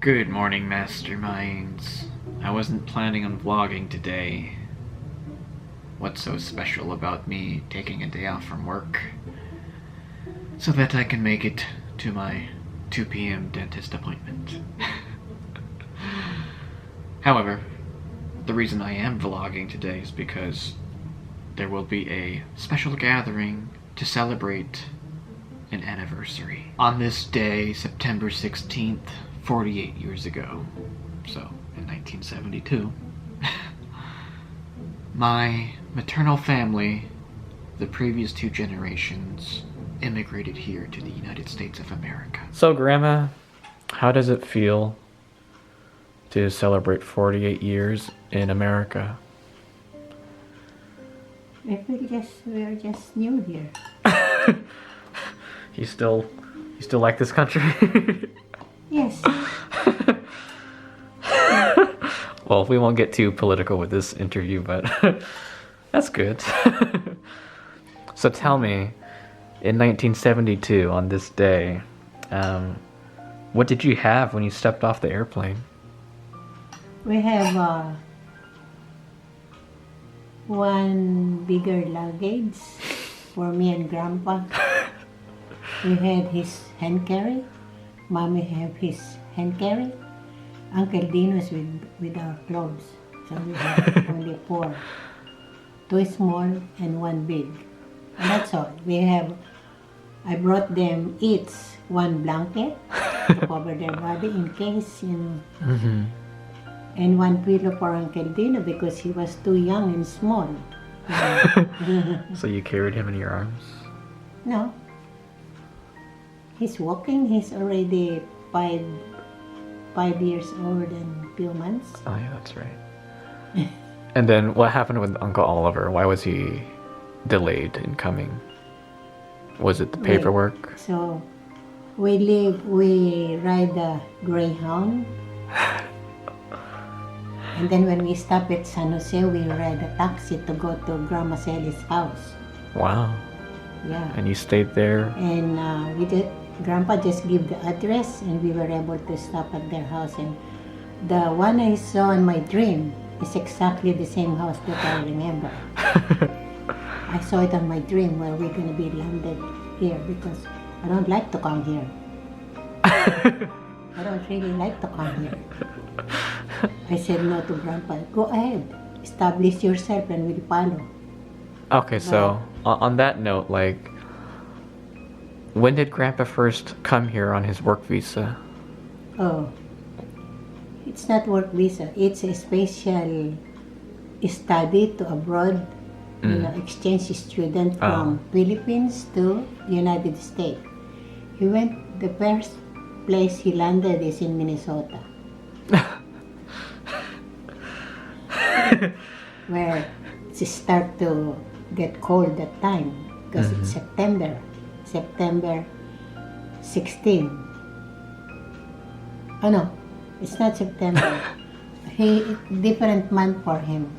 Good morning, masterminds. I wasn't planning on vlogging today. What's so special about me taking a day off from work so that I can make it to my 2 p.m. dentist appointment? However, the reason I am vlogging today is because there will be a special gathering to celebrate an anniversary. On this day, September 16th, 48 years ago, so in 1972, my maternal family, the previous 2 generations, immigrated here to the United States of America. So, Grandma, how does it feel to celebrate 48 years in America? I feel we're just new here. You still like this country? Yes. Well, we won't get too political with this interview, but that's good. So tell me, in 1972, on this day, what did you have when you stepped off the airplane? We have one bigger luggage for me and Grandpa. We had his hand carry. Mommy have his hand carry. Uncle Dean was with our clothes. So we have only 4. 2 small and 1 big. And that's all. I brought them each 1 blanket to cover their body in case, Mm-hmm. And 1 pillow for Uncle Dino because he was too young and small. So you carried him in your arms? No. He's walking. He's already 5 years old and few months. Oh yeah, that's right. And then what happened with Uncle Oliver? Why was he delayed in coming? Was it the paperwork? So we ride the Greyhound. And then when we stop at San Jose, we ride a taxi to go to Grandma Sally's house. Wow. Yeah. And you stayed there? And Grandpa just gave the address and we were able to stop at their house. And the one I saw in my dream is exactly the same house that I remember. I saw it on my dream where we're going to be landed here because I don't like to come here. I don't really like to come here. I said no to Grandpa. Go ahead. Establish yourself and we'll follow. Okay, so on that note, like, when did Grandpa first come here on his work visa? Oh, it's not work visa. It's a special study to abroad, exchange student from Philippines to the United States. The first place he landed is in Minnesota. Where it start to get cold that time because it's September 16. Oh no, it's not September. Different month for him.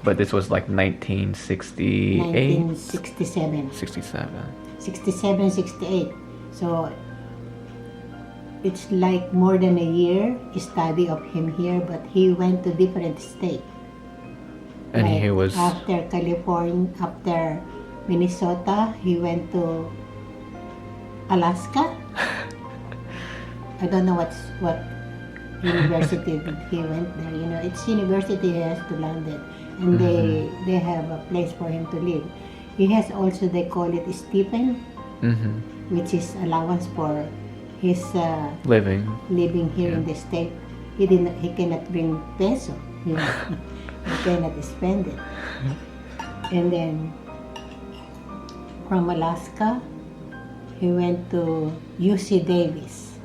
But this was like 1968? 1967. 67, 68. So it's like more than a year study of him here, but he went to different states. And like he was... After California, after Minnesota, he went to Alaska. I don't know what university he went there. It's university he has to land it. And they have a place for him to live. He has also, they call it stipend, which is allowance for his living here in the state. He cannot bring peso. He cannot spend it. And then from Alaska, he went to UC Davis.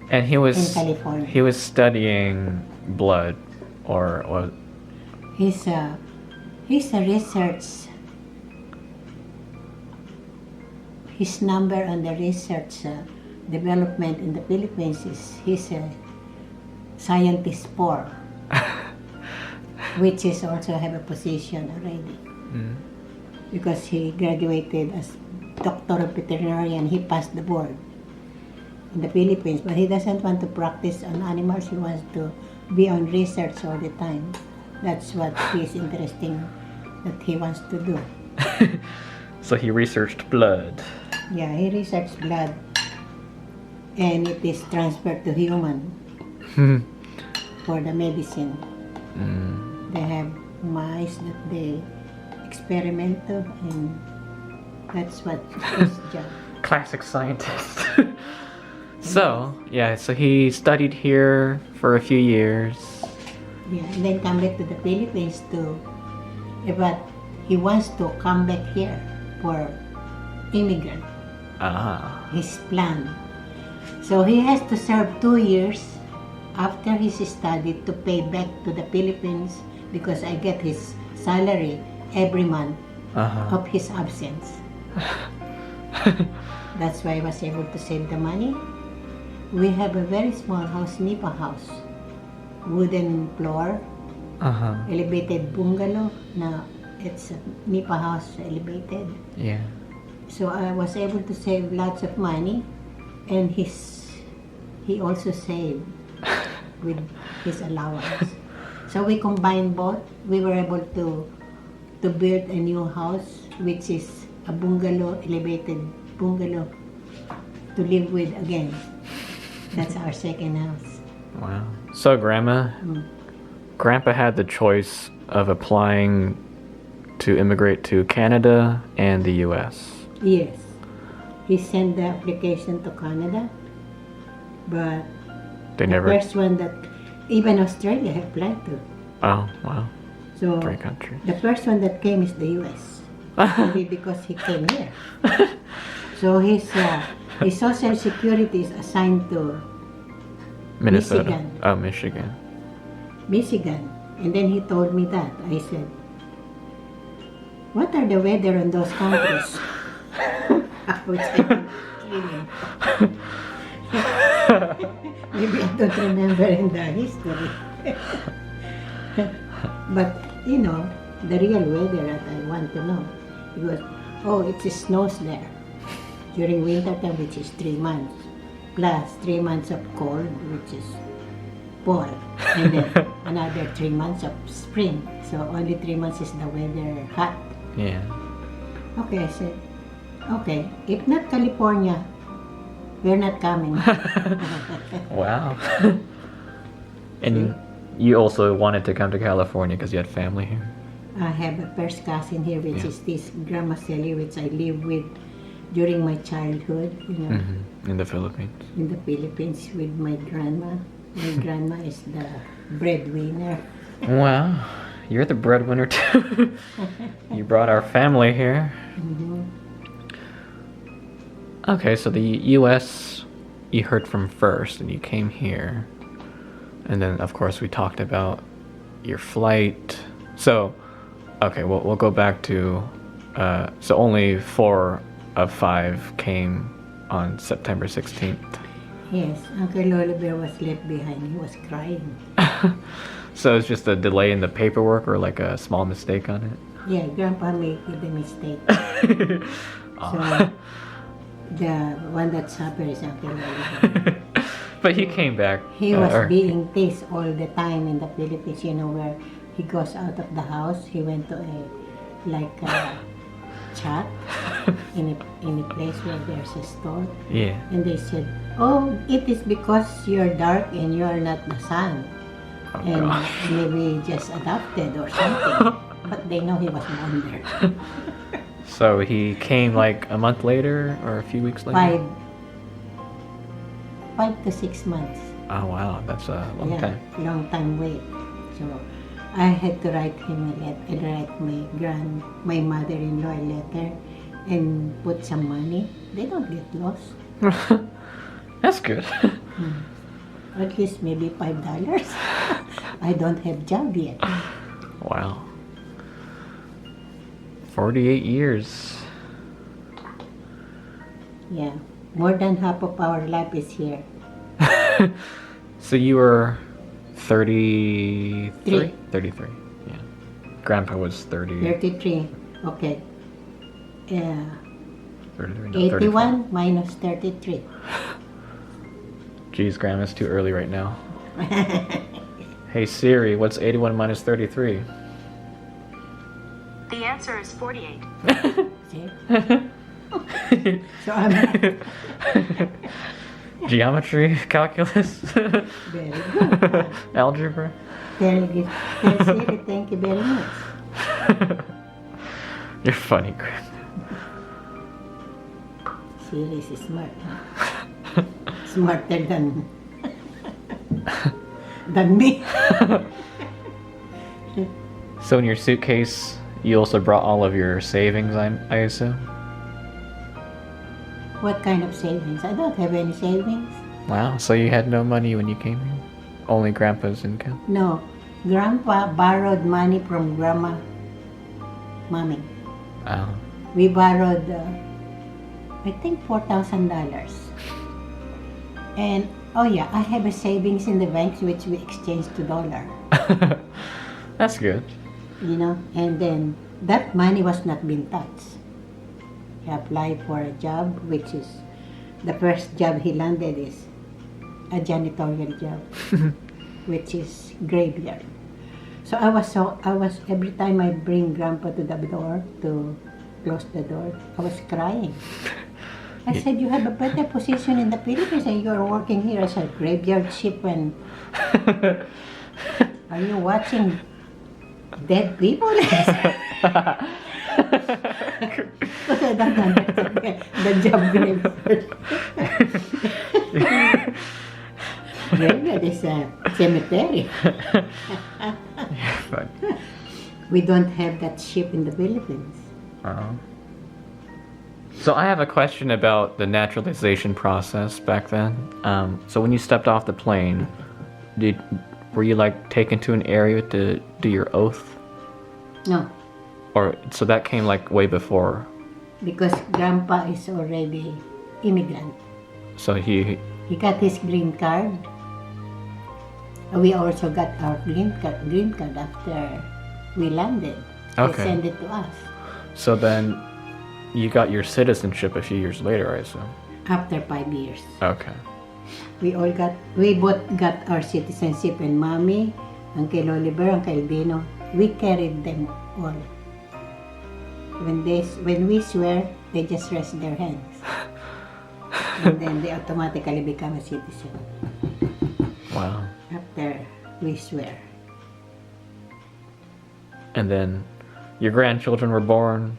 And he was in California. He was studying blood, or he's a research. His number on the research development in the Philippines is he's a scientist 4, which is also have a position already. Because he graduated as doctor of veterinarian, he passed the board. in the Philippines, but he doesn't want to practice on animals. He wants to be on research all the time. That's what is interesting that he wants to do. So he researched blood. Yeah, he researched blood, and it is transferred to human for the medicine. They have mice that they experiment to, and that's what his job. Classic scientist. So he studied here for a few years. Yeah, and then come back to the Philippines too. But he wants to come back here for immigrant. His plan. So he has to serve 2 years after his study to pay back to the Philippines, because I get his salary every month of his absence. That's why I was able to save the money. We have a very small house, nipa house. Wooden floor, elevated bungalow. Now it's a nipa house, elevated. Yeah. So I was able to save lots of money, and he also saved with his allowance. So we combined both. We were able to build a new house, which is a bungalow, elevated bungalow, to live with again. That's our second house. Wow. So Grandpa had the choice of applying to immigrate to Canada and the US. Yes. He sent the application to Canada, but They the never. first one that even Australia have applied to. Oh wow. So 3 countries. the first one that came is the US. Maybe because he came here. So his social security is assigned to Minnesota. Michigan. Oh, Michigan. Michigan. And then he told me that. I said, what are the weather in those countries? Which I don't really. Maybe I don't remember in the history. But, you know, the real weather that I want to know. Because, it snows there during winter time, which is 3 months. Plus 3 months of cold, which is fall. And then another 3 months of spring. So only 3 months is the weather hot. Yeah. Okay, I said, okay, if not California, we're not coming. Wow. And you also wanted to come to California because you had family here? I have a first cousin here, which is this Grandma Sally, which I lived with during my childhood, you know, In the Philippines. in the Philippines with my grandma. My grandma is the breadwinner. Wow. You're the breadwinner too. You brought our family here. Okay, so the US you heard from first and you came here. And then of course we talked about your flight. So, okay, we'll go back to so only 4 of 5 came on September 16th. Yes, Uncle Oliver was left behind. He was crying. So it's just a delay in the paperwork or like a small mistake on it? Yeah, Grandpa made the mistake. So the one that suffered is Uncle Oliver. But he came back. He was being teased all the time in the Philippines, you know, where he goes out of the house. He went to a chat in a place where there's a store. Yeah. And they said, oh, it is because you're dark and you're not the sun. Oh, And gosh. maybe just adopted or something. But they know he was born there. So he came like a month later or a few weeks later? 5 to 6 months. Oh wow, that's a long time. Long time wait. So I had to write him a letter, write my mother-in-law a letter and put some money. They don't get lost. That's good. At least maybe $5. I don't have job yet. Wow. 48 years. Yeah. More than half of our life is here. So you were 33? Three. 33, yeah. Grandpa was 30. 33. Okay. 33, no, 81 minus 33. Geez, Grandma, it's too early right now. Hey Siri, what's 81 minus 33? The answer is 48. See? So I'm Geometry, calculus, very good. algebra. Very good. Tell Siri, thank you very much. You're funny, Grandma. Siri is smart. Huh? Smarter than me. So in your suitcase, you also brought all of your savings, I assume? What kind of savings? I don't have any savings. Wow, so you had no money when you came here? Only Grandpa's income? No. Grandpa borrowed money from Grandma, Mommy. Oh. We borrowed, I think, $4,000. And, oh yeah, I have a savings in the banks which we exchanged to dollar. That's good. You know, and then that money was not being touched. He applied for a job, which is the first job he landed is a janitorial job, which is graveyard. So I was every time I bring Grandpa to the door to close the door, I was crying. I said, you have a better position in the Philippines and you're working here as a graveyard ship and are you watching dead people? Because I don't understand the job graveyard. Graveyard is a cemetery. We don't have that ship in the Philippines. So I have a question about the naturalization process back then. So when you stepped off the plane, were you like taken to an area to do your oath? No, Or so that came like way before. because Grandpa is already immigrant. So he got his green card. We also got our green card after we landed. Okay. They sent it to us so then you got your citizenship a few years later, I assume. after 5 years. Okay. We both got our citizenship, and Mommy, Uncle Oliver, Uncle Dino, we carried them all. When we swear, they just rest their hands. And then they automatically become a citizen Wow. after we swear. And then your grandchildren were born.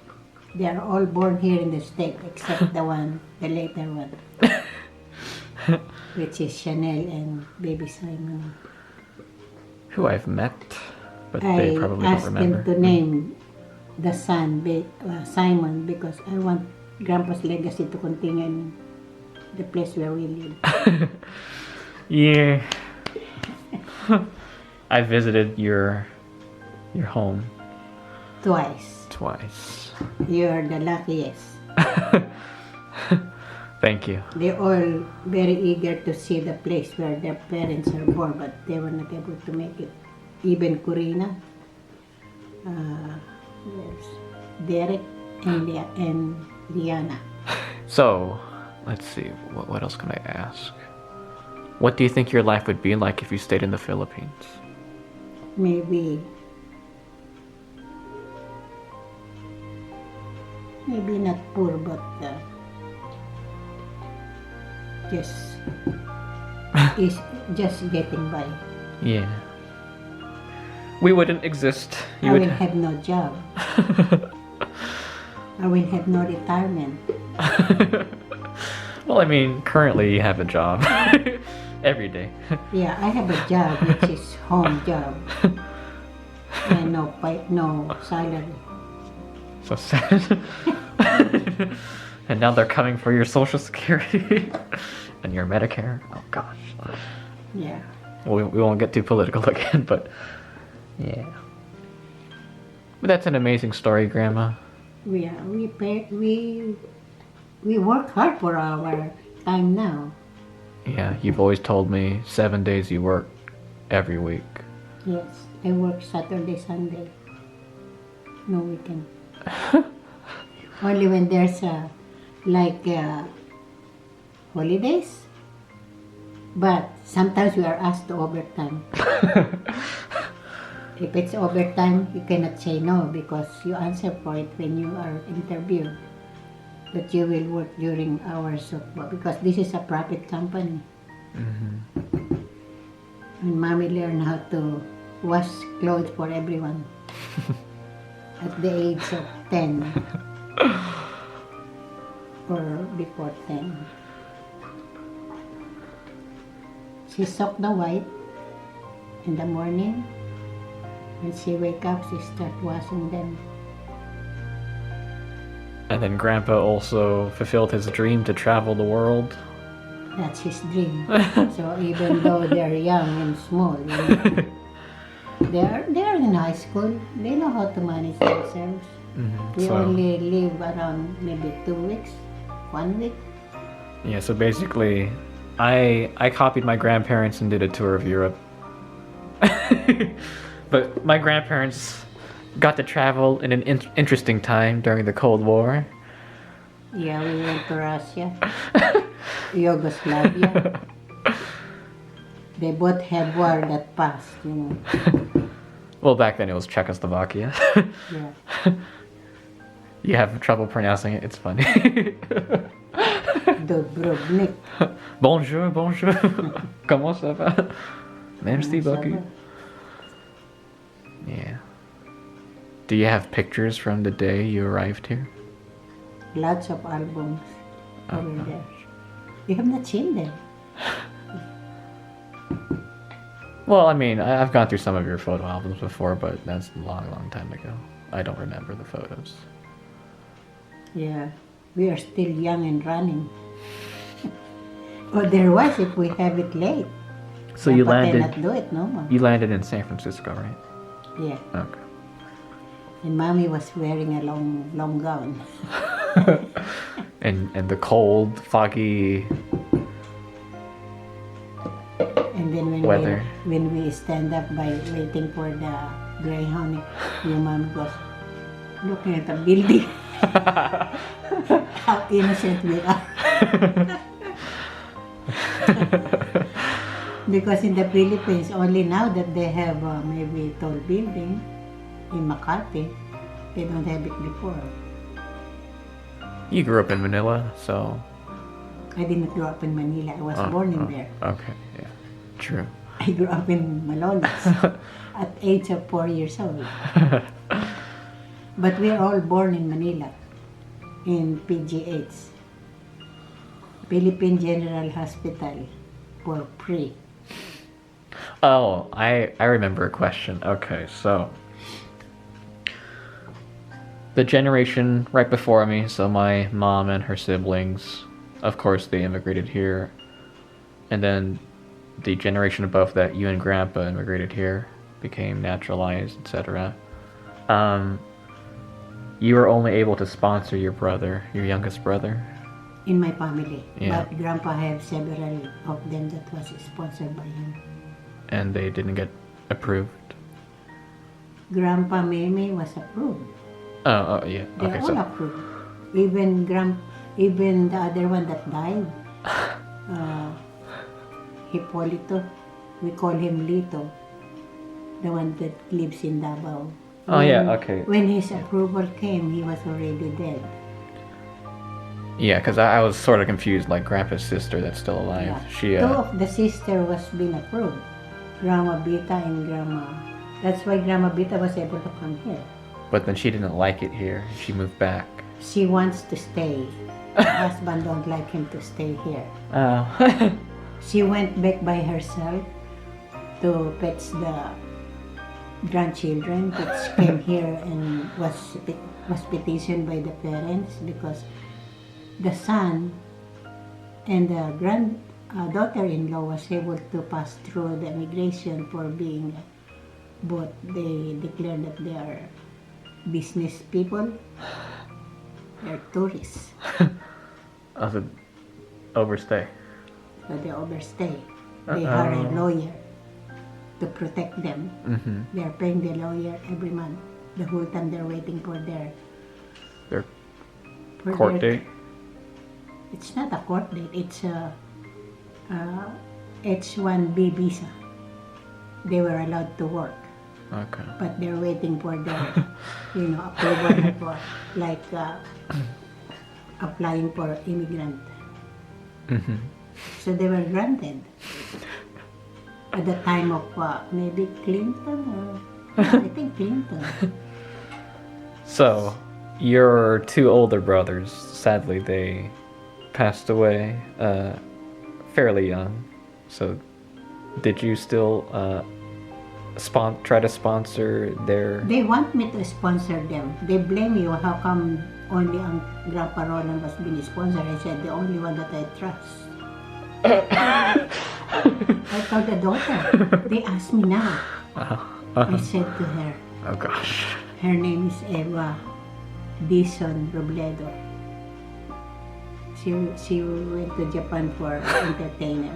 They are all born here in the state except the later one, which is Chanel and baby Simon. Who I've met, but I they probably don't asked remember. them to name the son Simon because I want Grandpa's legacy to continue in the place where we live. Yeah. I visited your home Twice. twice. You're the luckiest. Thank you. They're all very eager to see the place where their parents are born, but they were not able to make it. Even Corina, there's Derek and Liana. So, let's see. What else can I ask? What do you think your life would be like if you stayed in the Philippines? Maybe not poor, but just getting by. Yeah. We wouldn't exist. I will have no job. I will have no retirement. Well, I mean, currently you have a job every day. Yeah, I have a job which is home job and no salary. So sad. And now they're coming for your Social Security and your Medicare. Oh gosh. Yeah. We won't get too political again, but yeah. But that's an amazing story, Grandma. We work hard for our time now. Yeah, you've always told me 7 days you work every week. Yes, I work Saturday, Sunday. No weekend. Only when there's holidays. But sometimes we are asked to overtime. If it's overtime, you cannot say no because you answer for it when you are interviewed. That you will work during hours of work because this is a private company. And mommy learned how to wash clothes for everyone at the age of 10 or before 10. She soaked the white in the morning. When she wake up, she start washing them. And then Grandpa also fulfilled his dream to travel the world. That's his dream. So even though they're young and small, you know, they are in high school. They know how to manage themselves. We only live around maybe 2 weeks, 1 week. Yeah, so basically, I copied my grandparents and did a tour of Europe. But my grandparents got to travel in an interesting time during the Cold War. Yeah, we went to Russia, Yugoslavia. They both had war that passed, you know. Well, back then it was Czechoslovakia. Yeah. You have trouble pronouncing it, it's funny. Dubrovnik. Bonjour, bonjour. Comment ça va? Merci beaucoup. Yeah. Do you have pictures from the day you arrived here? Lots of albums over there. You have not seen them. Well, I mean, I've gone through some of your photo albums before, but that's a long, long time ago. I don't remember the photos. Yeah, we are still young and running. Otherwise, if we have it late, So you landed. cannot do it no more. You landed in San Francisco, right? Yeah, Okay. and mommy was wearing a long gown. And the cold, foggy And then weather. when we stand up by waiting for the Greyhound, your mom goes looking at the building. How innocent we are. Because in the Philippines, only now that they have maybe tall building in Makati, they don't have it before. You grew up in Manila, so I didn't grow up in Manila. I was born in there. okay, yeah, true. I grew up in Malolos at age of 4 years old. But we're all born in Manila, in PGH, Philippine General Hospital, for free. Oh, I remember a question. Okay, so the generation right before me, so my mom and her siblings, of course, they immigrated here, and then the generation above that, you and Grandpa immigrated here, became naturalized, etc. You were only able to sponsor your brother, your youngest brother. In my family. Yeah. But Grandpa had several of them that was sponsored by him. And they didn't get approved. Grandpa Meme was approved. Oh yeah. They're Okay, all so approved. Even the other one that died, Hippolito, we call him Lito, the one that lives in Davao. Oh yeah, okay. When his approval came, he was already dead. Yeah, because I was sort of confused, like Grandpa's sister that's still alive. Yeah. She Two of the sister was being approved, Grandma Bita and Grandma. That's why Grandma Bita was able to come here. but then she didn't like it here. She moved back. She wants to stay. Her husband don't like him to stay here. Oh. She went back by herself to fetch the grandchildren that came here and was petitioned by the parents because the son and the daughter-in-law was able to pass through the immigration for being both. They declared that they are business people. They're tourists. As an overstay. So they overstay. They hire a lawyer to protect them. Mm-hmm. They're paying the lawyer every month. The whole time they're waiting for Their for court their- date. It's not a court date. It's a H-1B visa. They were allowed to work, Okay. but they're waiting for the, approval for like applying for immigrant. Mm-hmm. So they were granted at the time of maybe Clinton or I think Clinton. So, your two older brothers, sadly, they passed away fairly young. So, did you still try to sponsor their... They want me to sponsor them. They blame you. How come only ang Grandpa Roland was being sponsored? I said the only one that I trust. I told the daughter. They asked me now. I said to her. Oh gosh. Her name is Eva Dison Robledo. She went to Japan for entertainer,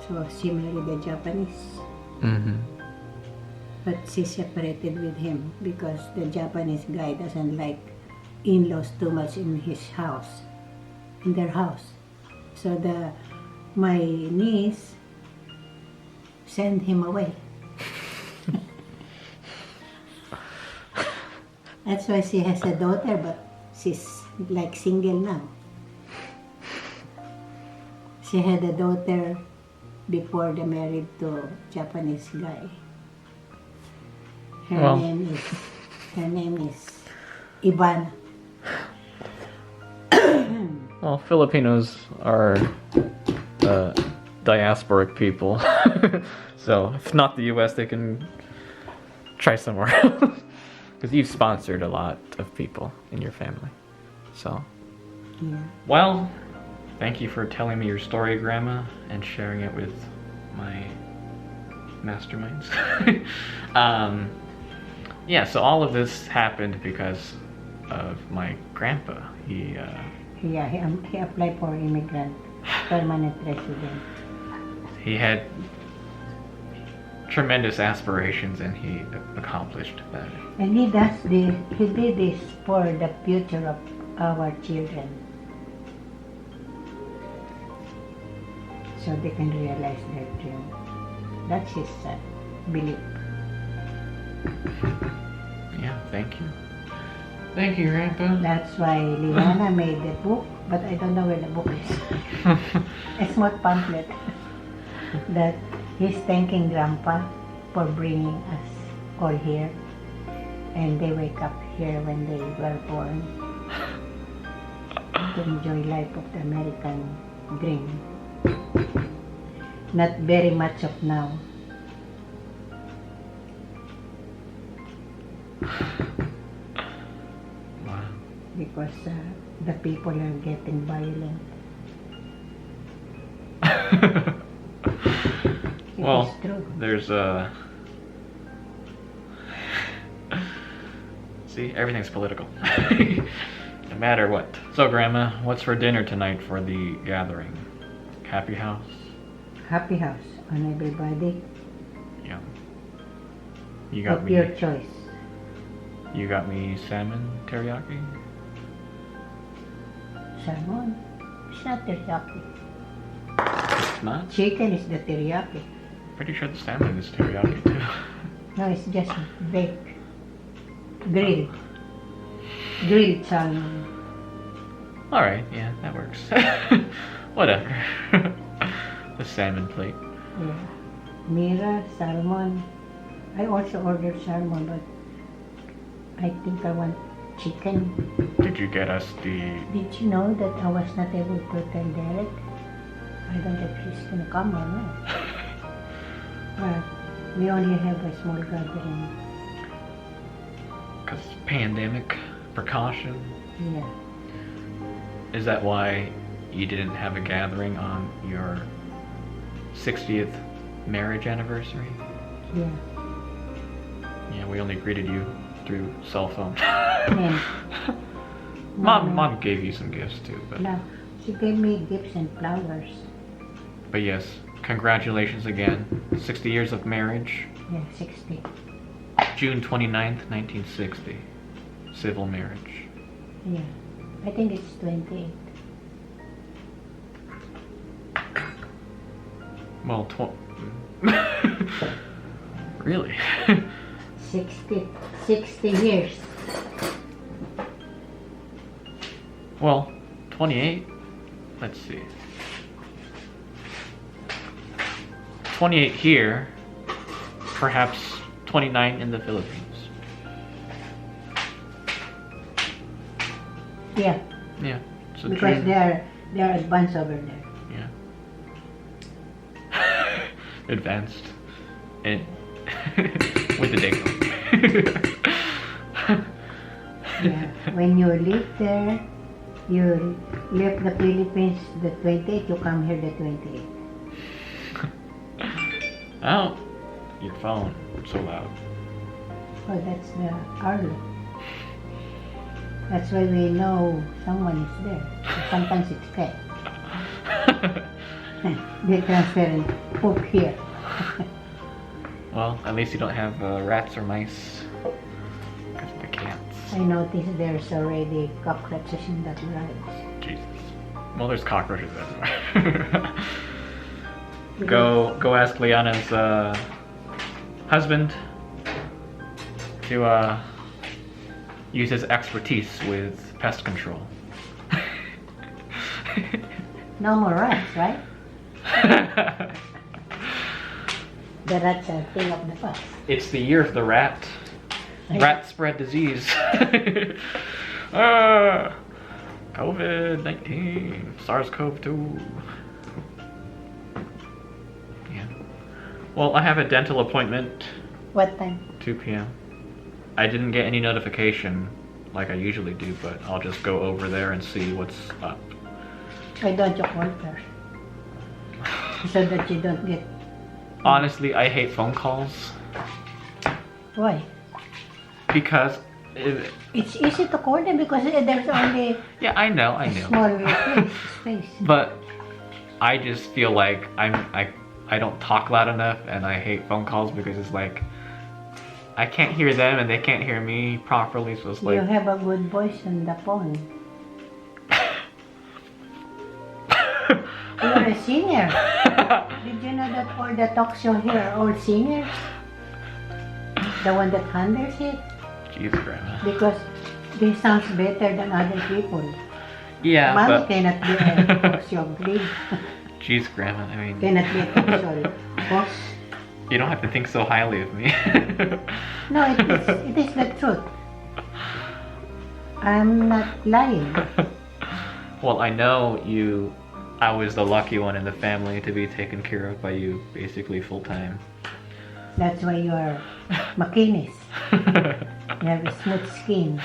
So she married a Japanese. Mm-hmm. But she separated with him because the Japanese guy doesn't like in-laws too much in his house, in their house. So my niece sent him away. That's why she has a daughter, but she's like single now. She had a daughter before they married to Japanese guy. Her name is Ivana. Well, Filipinos are diasporic people. So, if not the US, they can try somewhere else. Because you've sponsored a lot of people in your family. So, Yeah. well, thank you for telling me your story, Grandma, and sharing it with my masterminds. Yeah, so all of this happened because of my grandpa. He applied for immigrant permanent resident. he had tremendous aspirations, and he accomplished that. And he did this for the future of our children. So they can realize their dream. That's his belief. Yeah, thank you. Thank you, Grandpa. That's why Liana made the book, but I don't know where the book is. A small pamphlet that he's thanking Grandpa for bringing us all here, and they wake up here when they were born to enjoy life of the American dream. Not very much of now. Wow. Because the people are getting violent. Well, it's true. there's see, everything's political. No matter what. So, Grandma, what's for dinner tonight for the gathering? Happy house? Happy house on everybody Yeah. You got of me. your choice. You got me salmon teriyaki? Salmon. It's not teriyaki. It's not? Chicken is the teriyaki. Pretty sure the salmon is teriyaki too. No, it's just baked. Grilled. Grilled salmon. Alright, yeah, that works. Whatever. The salmon plate. Yeah. Mira, salmon. I also ordered salmon, but I think I want chicken. Did you get us the... Did you know that I was not able to tell Derek? I don't know if he's gonna come or not. But we only have a small gathering. Because pandemic precaution? Yeah. Is that why you didn't have a gathering on your 60th marriage anniversary? Yeah. Yeah, we only greeted you through cell phone. And Mom gave you some gifts too, but... No, she gave me gifts and flowers. But yes, congratulations again. 60 years of marriage. Yeah, 60. June 29th, 1960. Civil marriage. Yeah. I think it's 28. Well, really? 60 years. Well, 28. Let's see. 28 here, perhaps 29 in the Philippines. Yeah. Yeah. So Because they're advanced over there. Yeah. Advanced. And with the dingo. Yeah. When you live there, you left the Philippines the 28th, you come here the 28th. Oh, your phone. It's so loud. Oh, that's the Arlo. That's why we know someone is there. Sometimes it's cat. They transfer and poop here. Well, at least you don't have rats or mice. Because of the cats. I noticed there's already cockroaches in that garage. Jesus. Well, there's cockroaches everywhere. Go ask Liana's husband to use his expertise with pest control. No more rats, right? The rats are thing of the past. It's the year of the rat. Rat spread disease. COVID-19, SARS-CoV-2. Yeah. Well, I have a dental appointment. What time? 2 p.m. I didn't get any notification like I usually do, but I'll just go over there and see what's up. Why don't you call her? So that you don't get... Honestly, I hate phone calls. Why? Because... It's easy to call them because there's only yeah, I know. a small space. But I just feel like I don't talk loud enough, and I hate phone calls because it's like I can't hear them and they can't hear me properly, so it's like... You have a good voice on the phone. You're a singer. Did you know that all the talk show here are all singers? The one that handles it? Jeez, Grandma. Because they sound better than other people. Yeah, Mommy but... cannot be a talk show please. Jeez, Grandma, I mean... Cannot be a talk show boss. You don't have to think so highly of me. No, it is the truth. I'm not lying. Well, I know I was the lucky one in the family to be taken care of by you basically full time. That's why you are machinist. You have a smooth skin.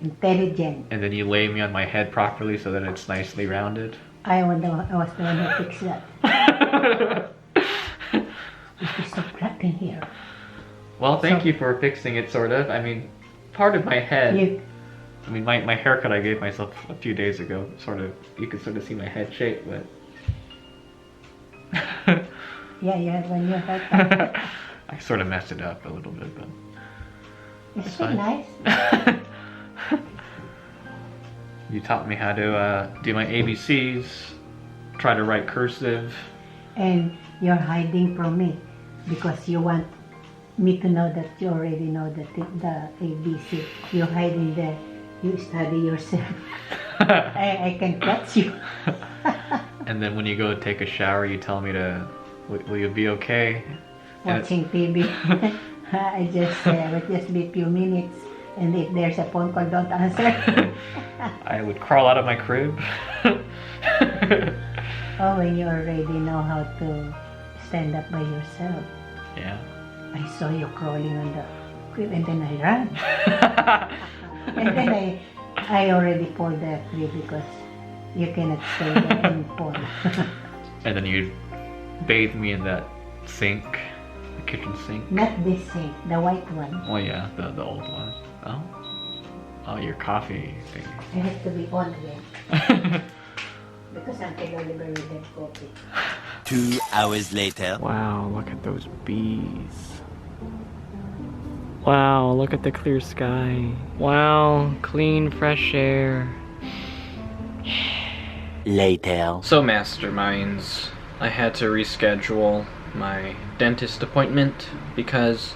Intelligent. And then you lay me on my head properly so that it's nicely rounded. I was the one who fixed that. It is so flat in here. Well, thank you for fixing it, sort of. I mean, part of my head... I mean, my haircut I gave myself a few days ago, sort of, you can sort of see my head shape, but... Yeah, you have a new haircut. I sort of messed it up a little bit, but... It's so nice. You taught me how to do my ABCs, try to write cursive. And you're hiding from me because you want me to know that you already know the ABC. You're hiding there. You study yourself. I can catch you. And then when you go take a shower, you tell me to, will you be okay? Watching TV. I just would just be a few minutes, and if there's a phone call, don't answer. I would crawl out of my crib. Oh, when you already know how to stand up by yourself. Yeah. I saw you crawling on the crib, and then I ran. And then I already pulled the crib because you cannot stay there and fall. And then you bathe me in that sink, the kitchen sink. Not this sink, the white one. Oh yeah, the old one. Oh, your coffee thing. It has to be on again. Because Uncle Oliver will have coffee. 2 hours later. Wow, look at those bees. Wow, look at the clear sky. Wow, clean, fresh air. Later. So, masterminds, I had to reschedule my dentist appointment because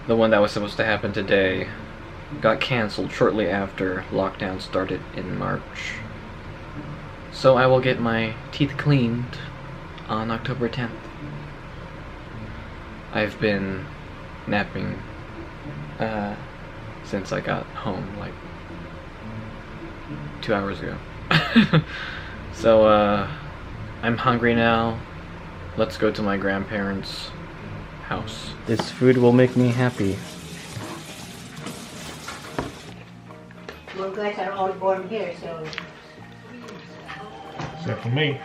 the one that was supposed to happen today got canceled shortly after lockdown started in March. So I will get my teeth cleaned on October 10th. I've been napping since I got home like 2 hours ago. So I'm hungry now. Let's go to my grandparents' house. This food will make me happy. You guys are all born here, so Except for me.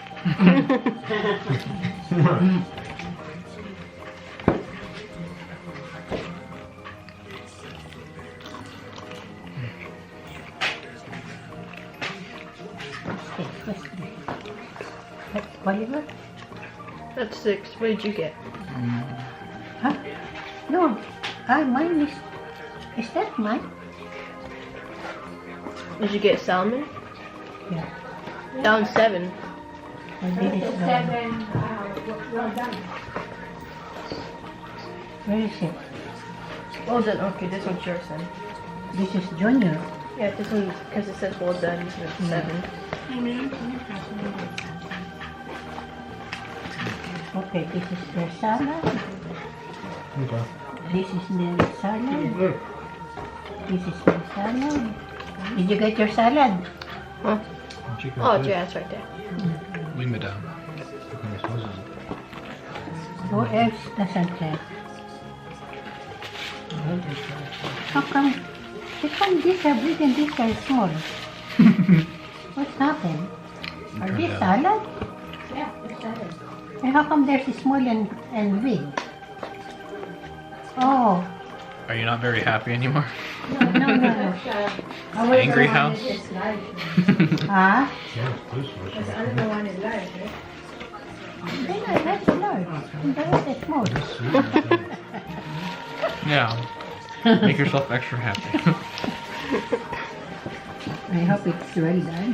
what is it? That's 6. What did you get? Huh? No, mine is that mine? Did you get salmon? Yeah. Down 7. Where is it? Well done. Okay, this one's yours then. This is Junior. Yeah, this one, because it says well done, it's 7. Okay, this is their salad. Okay. This is their salad. This is their salad. Did you get your salad? Huh? Chicken Oh, food. yeah, it's right there. Leave me down. Who else doesn't have? How come these are big and these are small? What's happened? Are these salad? Yeah, they're salad. And how come there's small and big? Oh. Are you not very happy anymore? No. Angry house? Huh? Yeah, this was- Then I like large. And the rest is small. Yeah. Make yourself extra happy. I hope it's well done.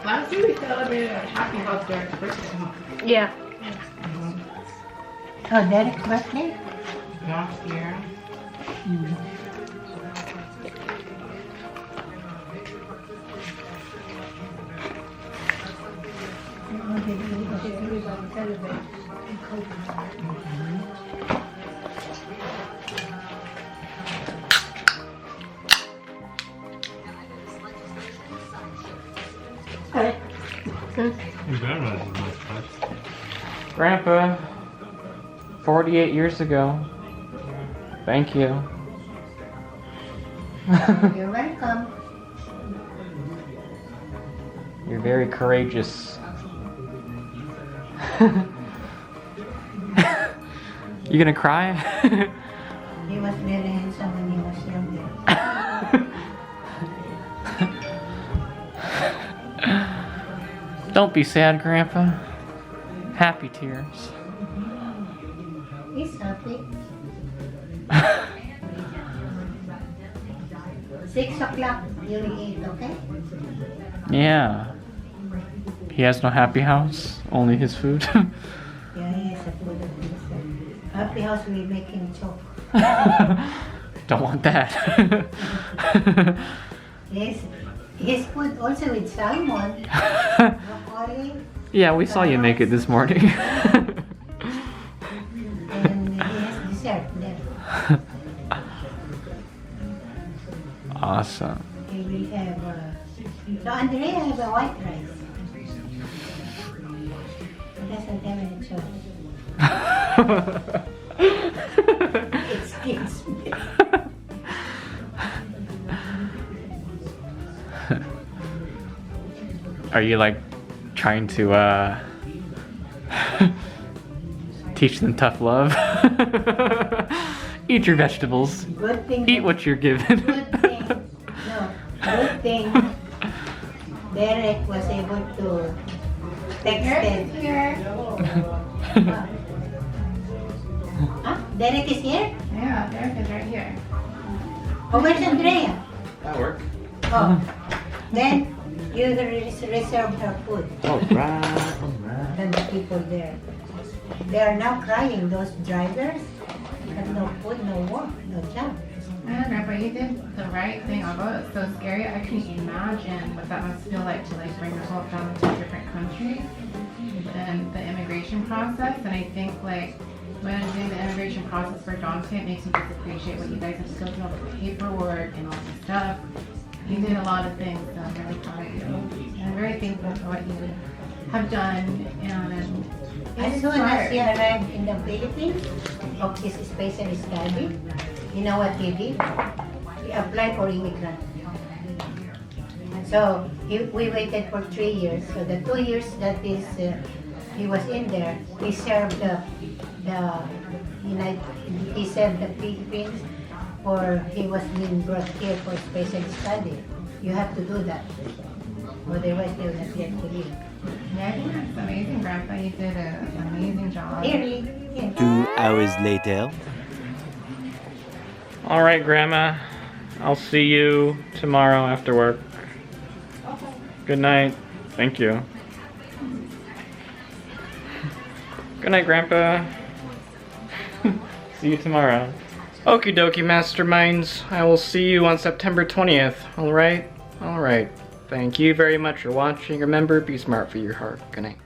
Last year we celebrated our happy house Derek's birthday. Yeah. Oh, Derek's birthday? Last year. You better not have much fun. Grandpa, 48 years ago. Thank you. You're welcome. You're very courageous. You gonna cry? He was very handsome when he was younger. Don't be sad, Grandpa. Happy tears. He's happy. 6 o'clock, you'll eat, okay? Yeah. He has no happy house, only his food. Yeah, he has a food of himself. Happy house will make him choke. Don't want that. Yes, his food also with salmon, broccoli, Yeah, we saw you make it this morning. and he has dessert there. Awesome. He will have, so Andrea has a white rice. He doesn't have any choice. Excuse me. Are you like trying to teach them tough love? Eat your vegetables. Good thing. Eat what you're given. Good thing. No, good thing. Derek was able to text it. Huh? Derek is here? Yeah, Derek is right here. Oh, where's Andrea? That work. Oh, then You reserve her food Alright. than the people there. They are now crying, those drivers. Have no food, no work, no job. Yeah, Grandpa, you did the right thing. Although it's so scary, I can imagine what that must feel like to like bring your whole family to a different country and the immigration process. And I think like when I'm doing the immigration process for Dante, it makes me just appreciate what you guys have to go through, all the paperwork and all the stuff. You did a lot of things, so I'm really proud of you. And I'm very thankful for what you have done. And As soon as he arrived in the Philippines, of his special study, you know what he did? He applied for immigrant. So we waited for 3 years. So the 2 years that he was in there, he served the Philippines, or he was being brought here for special study. You have to do that, otherwise they will not get to leave. yeah, I think that's amazing, Grandpa. You did an amazing job. Really? Yeah. 2 hours later. Alright, Grandma. I'll see you tomorrow after work. Good night. Thank you. Good night, Grandpa. See you tomorrow. Okie dokie, masterminds. I will see you on September 20th. Alright? Alright. Thank you very much for watching. Remember, be smart for your heart. Good night.